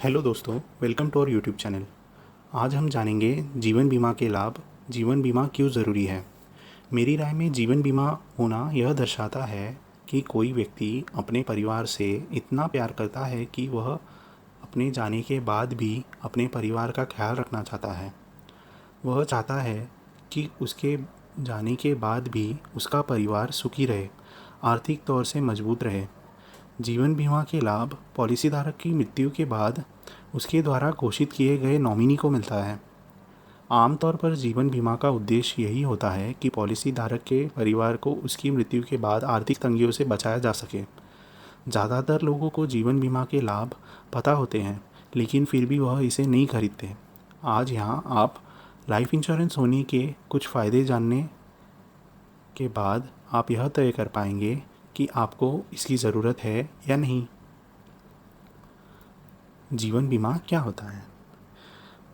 Hello दोस्तों, welcome to our YouTube channel. आज हम जानेंगे जीवन बीमा के लाभ। जीवन बीमा क्यों ज़रूरी है। मेरी राय में जीवन बीमा होना यह दर्शाता है कि कोई व्यक्ति अपने परिवार से इतना प्यार करता है कि वह अपने जाने के बाद भी अपने परिवार का ख्याल रखना चाहता है। वह चाहता है कि उसके जाने के बाद भी उसका परिवार सुखी रहे, आर्थिक तौर से मजबूत रहे। जीवन बीमा के लाभ पॉलिसी धारक की मृत्यु के बाद उसके द्वारा घोषित किए गए नॉमिनी को मिलता है। आमतौर पर जीवन बीमा का उद्देश्य यही होता है कि पॉलिसी धारक के परिवार को उसकी मृत्यु के बाद आर्थिक तंगियों से बचाया जा सके। ज़्यादातर लोगों को जीवन बीमा के लाभ पता होते हैं, लेकिन फिर भी वह इसे नहीं खरीदते। आज यहाँ आप लाइफ इंश्योरेंस होने के कुछ फ़ायदे जानने के बाद आप यह तय कर पाएंगे कि आपको इसकी ज़रूरत है या नहीं। जीवन बीमा क्या होता है।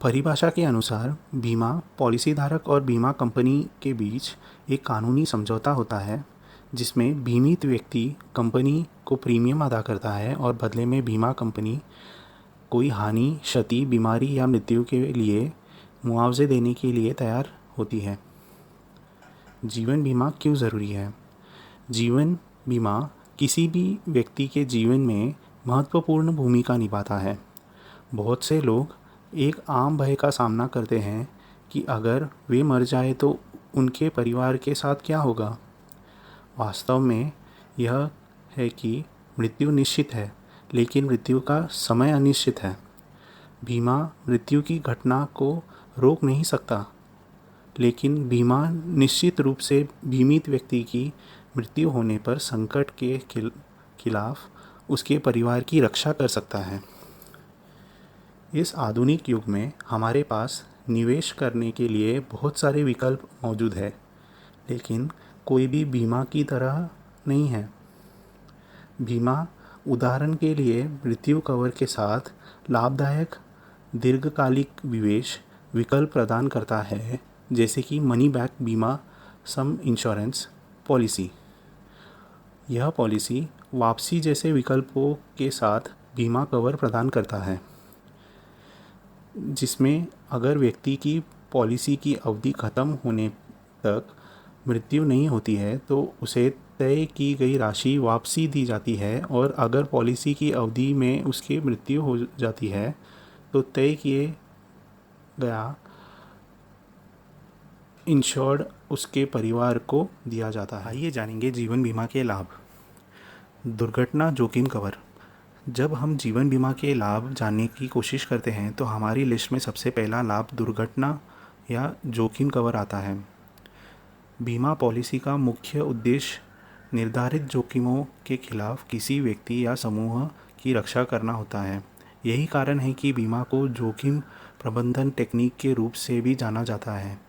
परिभाषा के अनुसार बीमा पॉलिसी धारक और बीमा कंपनी के बीच एक कानूनी समझौता होता है, जिसमें बीमित व्यक्ति कंपनी को प्रीमियम अदा करता है और बदले में बीमा कंपनी कोई हानि, क्षति, बीमारी या मृत्यु के लिए मुआवजे देने के लिए तैयार होती है। जीवन बीमा क्यों ज़रूरी है। जीवन बीमा किसी भी व्यक्ति के जीवन में महत्वपूर्ण भूमिका निभाता है। बहुत से लोग एक आम भय का सामना करते हैं कि अगर वे मर जाए तो उनके परिवार के साथ क्या होगा। वास्तव में यह है कि मृत्यु निश्चित है, लेकिन मृत्यु का समय अनिश्चित है। बीमा मृत्यु की घटना को रोक नहीं सकता, लेकिन बीमा निश्चित रूप से बीमित व्यक्ति की मृत्यु होने पर संकट के खिलाफ उसके परिवार की रक्षा कर सकता है। इस आधुनिक युग में हमारे पास निवेश करने के लिए बहुत सारे विकल्प मौजूद हैं, लेकिन कोई भी बीमा की तरह नहीं है। बीमा उदाहरण के लिए मृत्यु कवर के साथ लाभदायक दीर्घकालिक निवेश विकल्प प्रदान करता है, जैसे कि मनी बैक बीमा सम इंश्योरेंस पॉलिसी। यह पॉलिसी वापसी जैसे विकल्पों के साथ बीमा कवर प्रदान करता है, जिसमें अगर व्यक्ति की पॉलिसी की अवधि ख़त्म होने तक मृत्यु नहीं होती है तो उसे तय की गई राशि वापसी दी जाती है, और अगर पॉलिसी की अवधि में उसकी मृत्यु हो जाती है तो तय किए गया इंश्योर्ड उसके परिवार को दिया जाता है। आइए जानेंगे जीवन बीमा के लाभ। दुर्घटना जोखिम कवर। जब हम जीवन बीमा के लाभ जानने की कोशिश करते हैं तो हमारी लिस्ट में सबसे पहला लाभ दुर्घटना या जोखिम कवर आता है। बीमा पॉलिसी का मुख्य उद्देश्य निर्धारित जोखिमों के खिलाफ किसी व्यक्ति या समूह की रक्षा करना होता है। यही कारण है कि बीमा को जोखिम प्रबंधन टेक्निक के रूप से भी जाना जाता है।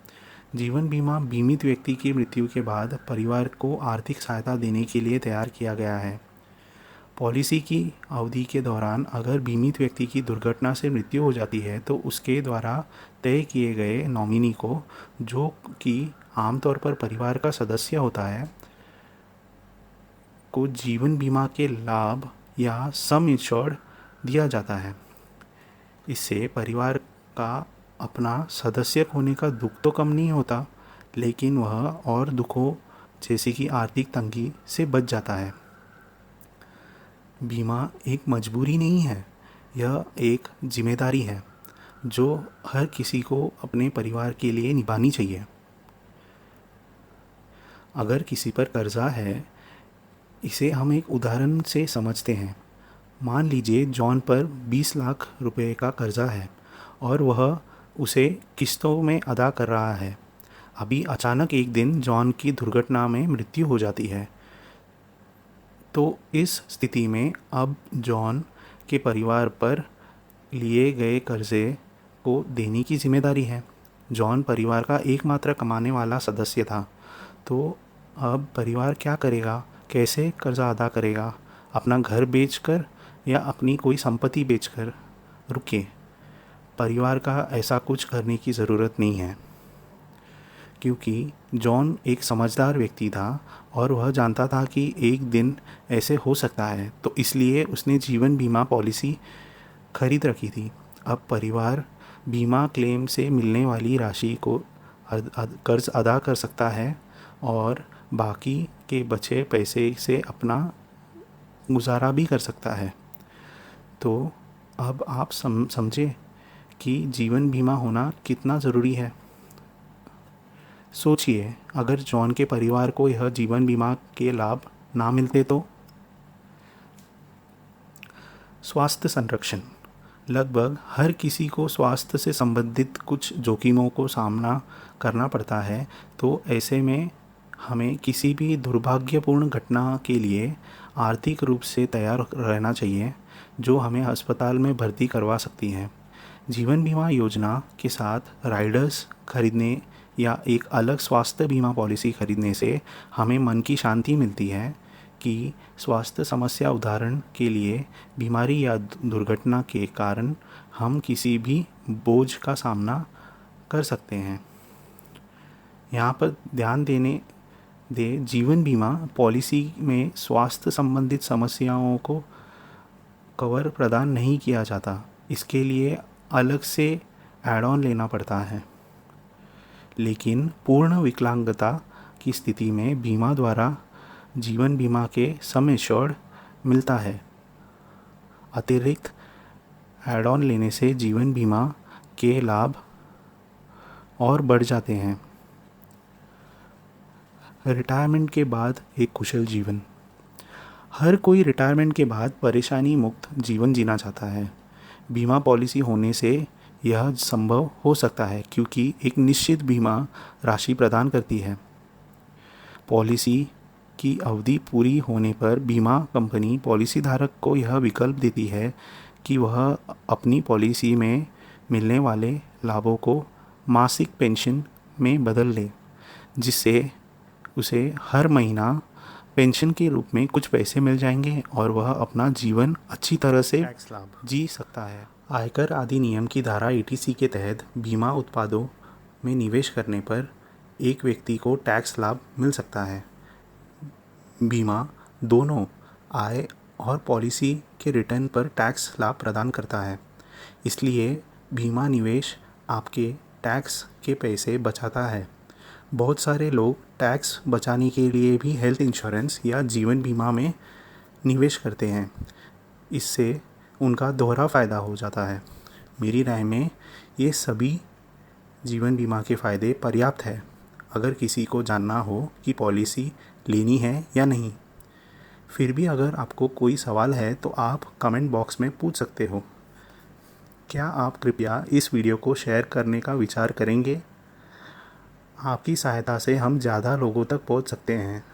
जीवन बीमा बीमित व्यक्ति की मृत्यु के बाद परिवार को आर्थिक सहायता देने के लिए तैयार किया गया है। पॉलिसी की अवधि के दौरान अगर बीमित व्यक्ति की दुर्घटना से मृत्यु हो जाती है तो उसके द्वारा तय किए गए नॉमिनी को, जो कि आमतौर पर परिवार का सदस्य होता है, को जीवन बीमा के लाभ या सम इंश्योर्ड दिया जाता है। इससे परिवार का अपना सदस्य होने का दुख तो कम नहीं होता, लेकिन वह और दुखों जैसे कि आर्थिक तंगी से बच जाता है। बीमा एक मजबूरी नहीं है, यह एक जिम्मेदारी है जो हर किसी को अपने परिवार के लिए निभानी चाहिए। अगर किसी पर कर्जा है, इसे हम एक उदाहरण से समझते हैं। मान लीजिए जॉन पर 20 लाख रुपए का कर्जा है और वह उसे किस्तों में अदा कर रहा है। अभी अचानक एक दिन जॉन की दुर्घटना में मृत्यु हो जाती है, तो इस स्थिति में अब जॉन के परिवार पर लिए गए कर्जे को देने की जिम्मेदारी है। जॉन परिवार का एकमात्र कमाने वाला सदस्य था, तो अब परिवार क्या करेगा, कैसे कर्जा अदा करेगा, अपना घर बेचकर या अपनी कोई संपत्ति बेचकर? रुकिए, परिवार का ऐसा कुछ करने की ज़रूरत नहीं है, क्योंकि जॉन एक समझदार व्यक्ति था और वह जानता था कि एक दिन ऐसे हो सकता है, तो इसलिए उसने जीवन बीमा पॉलिसी खरीद रखी थी। अब परिवार बीमा क्लेम से मिलने वाली राशि को कर्ज अदा कर सकता है और बाकी के बचे पैसे से अपना गुजारा भी कर सकता है। तो अब आप समझे कि जीवन बीमा होना कितना ज़रूरी है। सोचिए, अगर जॉन के परिवार को यह जीवन बीमा के लाभ ना मिलते तो। स्वास्थ्य संरक्षण। लगभग हर किसी को स्वास्थ्य से संबंधित कुछ जोखिमों को सामना करना पड़ता है, तो ऐसे में हमें किसी भी दुर्भाग्यपूर्ण घटना के लिए आर्थिक रूप से तैयार रहना चाहिए, जो हमें अस्पताल में भर्ती करवा सकती है। जीवन बीमा योजना के साथ राइडर्स खरीदने या एक अलग स्वास्थ्य बीमा पॉलिसी खरीदने से हमें मन की शांति मिलती है कि स्वास्थ्य समस्या, उदाहरण के लिए बीमारी या दुर्घटना के कारण हम किसी भी बोझ का सामना कर सकते हैं। यहाँ पर ध्यान जीवन बीमा पॉलिसी में स्वास्थ्य संबंधित समस्याओं को कवर प्रदान नहीं किया जाता। इसके लिए अलग से एड ऑन लेना पड़ता है। लेकिन पूर्ण विकलांगता की स्थिति में बीमा द्वारा जीवन बीमा के सम एश्योर्ड मिलता है। अतिरिक्त एड ऑन लेने से जीवन बीमा के लाभ और बढ़ जाते हैं। रिटायरमेंट के बाद एक कुशल जीवन। हर कोई रिटायरमेंट के बाद परेशानी मुक्त जीवन जीना चाहता है। बीमा पॉलिसी होने से यह संभव हो सकता है, क्योंकि एक निश्चित बीमा राशि प्रदान करती है। पॉलिसी की अवधि पूरी होने पर बीमा कंपनी पॉलिसी धारक को यह विकल्प देती है कि वह अपनी पॉलिसी में मिलने वाले लाभों को मासिक पेंशन में बदल ले, जिससे उसे हर महीना पेंशन के रूप में कुछ पैसे मिल जाएंगे और वह अपना जीवन अच्छी तरह से जी सकता है। आयकर अधिनियम की धारा 80C के तहत बीमा उत्पादों में निवेश करने पर एक व्यक्ति को टैक्स लाभ मिल सकता है। बीमा दोनों आय और पॉलिसी के रिटर्न पर टैक्स लाभ प्रदान करता है। इसलिए बीमा निवेश आपके टैक्स के पैसे बचाता है। बहुत सारे लोग टैक्स बचाने के लिए भी हेल्थ इंश्योरेंस या जीवन बीमा में निवेश करते हैं। इससे उनका दोहरा फ़ायदा हो जाता है। मेरी राय में ये सभी जीवन बीमा के फ़ायदे पर्याप्त है अगर किसी को जानना हो कि पॉलिसी लेनी है या नहीं। फिर भी अगर आपको कोई सवाल है तो आप कमेंट बॉक्स में पूछ सकते हो। क्या आप कृपया इस वीडियो को शेयर करने का विचार करेंगे? आपकी सहायता से हम ज़्यादा लोगों तक पहुंच सकते हैं।